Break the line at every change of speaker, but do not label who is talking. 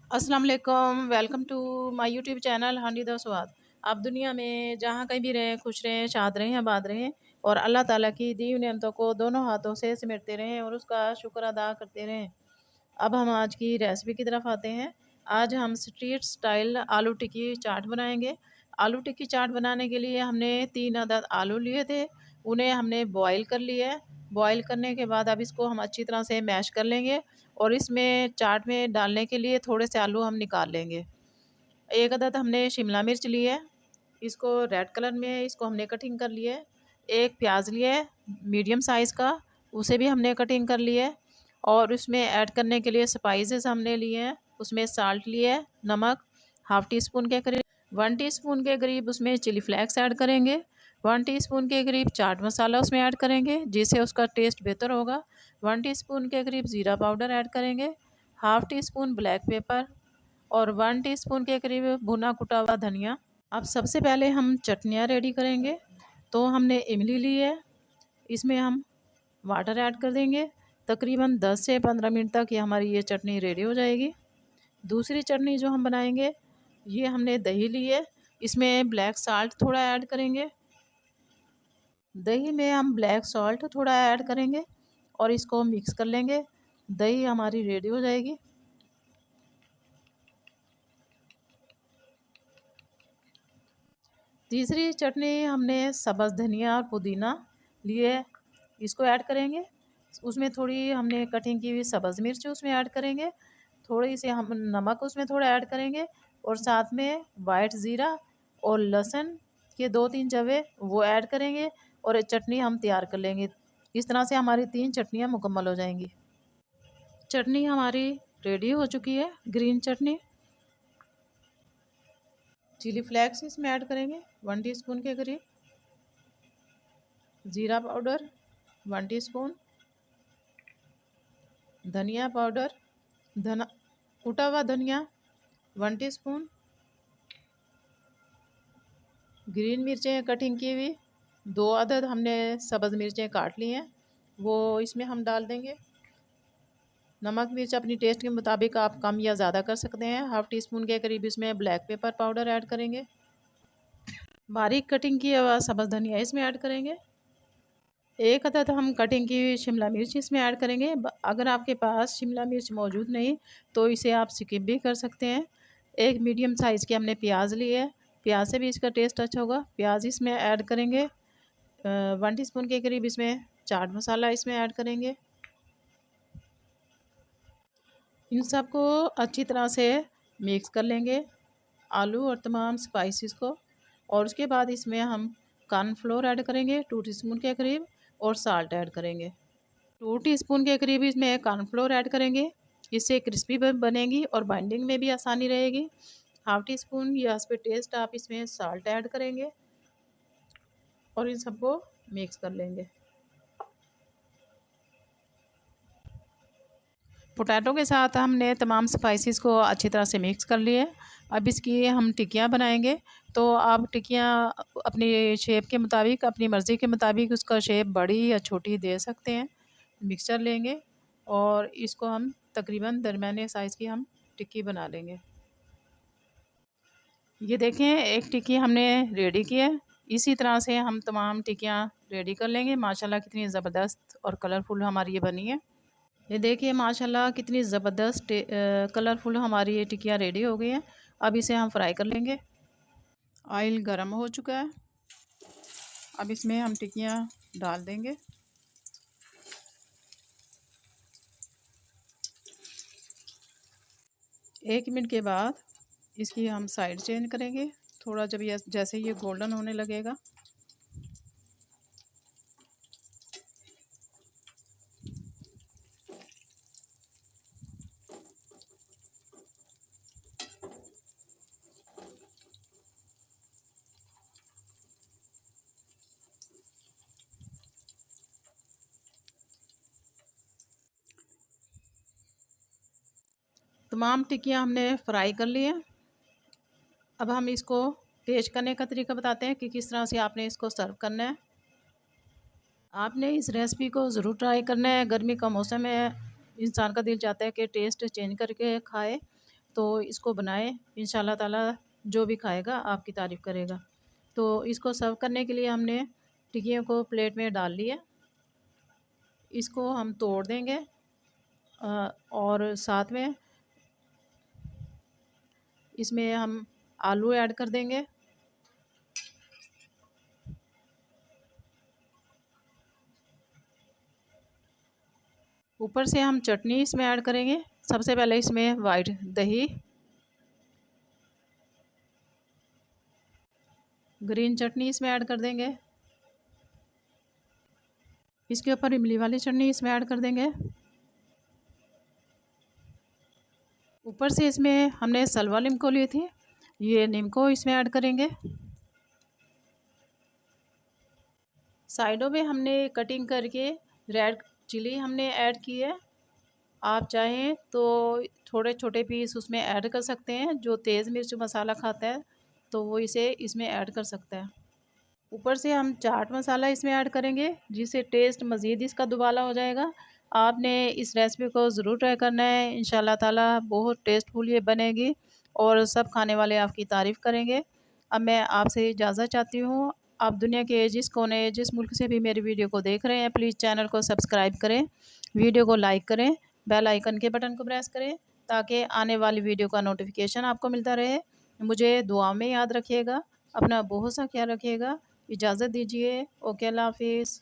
अस्सलाम वालेकुम। Welcome to my YouTube channel honey the Swad. आप दुनिया में जहाँ कहीं भी रहें, खुश रहें, शाद रहें, आबाद रहें और अल्लाह ताला की दी हुई नेमतों को दोनों हाथों से समेटते रहें और उसका शुक्र अदा करते रहें। अब हम आज की रेसिपी की तरफ आते हैं। आज हम स्ट्रीट स्टाइल आलू टिक्की चाट बनाएंगे। आलू टिक्की चाट बनाने के लिए हमने 3 अदद आलू लिए थे। उन्हें हमने बॉईल कर लिया है। बॉईल करने के बाद अब इसको हम अच्छी तरह से मैश कर लेंगे और इसमें चाट में डालने के लिए थोड़े से आलू हम निकाल लेंगे। 1 अदद हमने शिमला मिर्च ली है, इसको रेड कलर में इसको हमने कटिंग कर लिया है। एक प्याज लिया है मीडियम साइज़ का, उसे भी हमने कटिंग कर लिया है। और उसमें ऐड करने के लिए स्पाइसेस हमने लिए हैं। उसमें साल्ट लिया है, नमक हाफ़ टी स्पून के करीब, 1 टीस्पून के करीब उसमें चिली फ्लेक्स ऐड करेंगे, 1 टीस्पून के करीब चाट मसाला उसमें ऐड करेंगे जिससे उसका टेस्ट बेहतर होगा, 1 टीस्पून के करीब ज़ीरा पाउडर ऐड करेंगे, half tea spoon black pepper और 1 टीस्पून के करीब भुना कुटा हुआ धनिया। अब सबसे पहले हम चटनियाँ रेडी करेंगे। तो हमने इमली ली है, इसमें हम वाटर ऐड कर देंगे। तकरीबन 10 से 15 मिनट तक ये हमारी ये चटनी रेडी हो जाएगी। दूसरी चटनी जो हम बनाएंगे, ये हमने दही ली है, इसमें ब्लैक साल्ट थोड़ा ऐड करेंगे। दही में हम ब्लैक सॉल्ट थोड़ा ऐड करेंगे और इसको मिक्स कर लेंगे। दही हमारी रेडी हो जाएगी। तीसरी चटनी हमने सब्ज़ धनिया और पुदीना लिए, इसको ऐड करेंगे। उसमें थोड़ी हमने कटिंग की हुई सब्ज़ मिर्च उसमें ऐड करेंगे, थोड़ी सी हम नमक उसमें थोड़ा ऐड करेंगे और साथ में वाइट ज़ीरा और लहसुन के 2-3 जवे वो ऐड करेंगे और ये चटनी हम तैयार कर लेंगे। इस तरह से हमारी 3 चटनियाँ मुकम्मल हो जाएंगी। चटनी हमारी रेडी हो चुकी है, ग्रीन चटनी। चिली फ्लेक्स इसमें ऐड करेंगे 1 टीस्पून के करीब, ज़ीरा पाउडर 1 टीस्पून, धनिया पाउडर कुटा हुआ धनिया 1 टीस्पून, ग्रीन मिर्चें कटिंग की हुई 2 अदद हमने सब्ज़ मिर्चें काट ली हैं वो इसमें हम डाल देंगे। नमक मिर्च अपनी टेस्ट के मुताबिक आप कम या ज़्यादा कर सकते हैं। हाफ़ टी स्पून के करीब इसमें ब्लैक पेपर पाउडर ऐड करेंगे। बारीक कटिंग की हुआ सब्ज़ धनिया इसमें ऐड करेंगे। 1 अदद हम कटिंग की हुई शिमला मिर्च इसमें ऐड करेंगे। अगर आपके पास शिमला मिर्च मौजूद नहीं तो इसे आप स्किप भी कर सकते हैं। एक मीडियम साइज़ के हमने प्याज लिए है, प्याज से भी इसका टेस्ट अच्छा होगा। प्याज इसमें ऐड करेंगे। 1 टीस्पून के करीब इसमें चाट मसाला इसमें ऐड करेंगे। इन सबको अच्छी तरह से मिक्स कर लेंगे, आलू और तमाम स्पाइसेस को। और उसके बाद इसमें हम कॉर्नफ्लोर ऐड करेंगे 2 टीस्पून के करीब और साल्ट ऐड करेंगे 2 टीस्पून के करीब। इसमें कॉर्नफ्लोर ऐड करेंगे, इससे क्रिस्पी बनेगी और बाइंडिंग में भी आसानी रहेगी। हाफ़ टी स्पून या इस पे टेस्ट आप इसमें साल्ट ऐड करेंगे और इन सबको मिक्स कर लेंगे। पोटैटो के साथ हमने तमाम स्पाइसेस को अच्छी तरह से मिक्स कर लिए। अब इसकी हम टिक्कियाँ बनाएंगे। तो आप टिक्कियाँ अपनी शेप के मुताबिक, अपनी मर्ज़ी के मुताबिक उसका शेप बड़ी या छोटी दे सकते हैं। मिक्सचर लेंगे और इसको हम तकरीबन दरमियाने साइज़ की हम टिक्की बना लेंगे। ये देखें, एक टिक्की हमने रेडी की है। इसी तरह से हम तमाम टिक्कियाँ रेडी कर लेंगे। माशाल्लाह कितनी ज़बरदस्त और कलरफुल हमारी ये बनी है। ये देखिए माशाल्लाह कितनी ज़बरदस्त कलरफुल हमारी ये टिक्कियाँ रेडी हो गई हैं। अब इसे हम फ्राई कर लेंगे। ऑयल गर्म हो चुका है, अब इसमें हम टिक्कियाँ डाल देंगे। एक मिनट के बाद इसकी हम साइड चेंज करेंगे। थोड़ा जब ये जैसे ये गोल्डन होने लगेगा, तमाम टिक्कियाँ हमने फ्राई कर ली हैं। अब हम इसको पेश करने का तरीका बताते हैं कि किस तरह से आपने इसको सर्व करना है। आपने इस रेसिपी को ज़रूर ट्राई करना है। गर्मी का मौसम है, इंसान का दिल चाहता है कि टेस्ट चेंज करके खाए। तो इसको बनाएं, इंशाल्लाह ताला जो भी खाएगा आपकी तारीफ़ करेगा। तो इसको सर्व करने के लिए हमने टिक्कियों को प्लेट में डाल लिया। इसको हम तोड़ देंगे और साथ में इसमें हम आलू ऐड कर देंगे। ऊपर से हम चटनी इसमें ऐड करेंगे। सबसे पहले इसमें वाइट दही, ग्रीन चटनी इसमें ऐड कर देंगे। इसके ऊपर इमली वाली चटनी इसमें ऐड कर देंगे। ऊपर से इसमें हमने सलवा नीम ली थी, ये नीम को इसमें ऐड करेंगे। साइडों में हमने कटिंग करके रेड चिली हमने ऐड की है। आप चाहें तो थोड़े छोटे पीस उसमें ऐड कर सकते हैं। जो तेज़ मिर्च मसाला खाता है तो वो इसे इसमें ऐड कर सकता है। ऊपर से हम चाट मसाला इसमें ऐड करेंगे, जिससे टेस्ट मज़ीद इसका दुबाला हो जाएगा। आपने इस रेसिपी को ज़रूर ट्राई करना है, इंशाल्लाह ताला बहुत टेस्टफुल ये बनेगी और सब खाने वाले आपकी तारीफ़ करेंगे। अब मैं आपसे इजाज़त चाहती हूँ। आप दुनिया के जिस कोने जिस मुल्क से भी मेरी वीडियो को देख रहे हैं, प्लीज़ चैनल को सब्सक्राइब करें, वीडियो को लाइक करें, बेल आइकन के बटन को प्रेस करें ताकि आने वाली वीडियो का नोटिफिकेशन आपको मिलता रहे। मुझे दुआ में याद रखिएगा। अपना बहुत सा ख्याल रखिएगा। इजाज़त दीजिए। ओके, अल्लाह हाफिज़।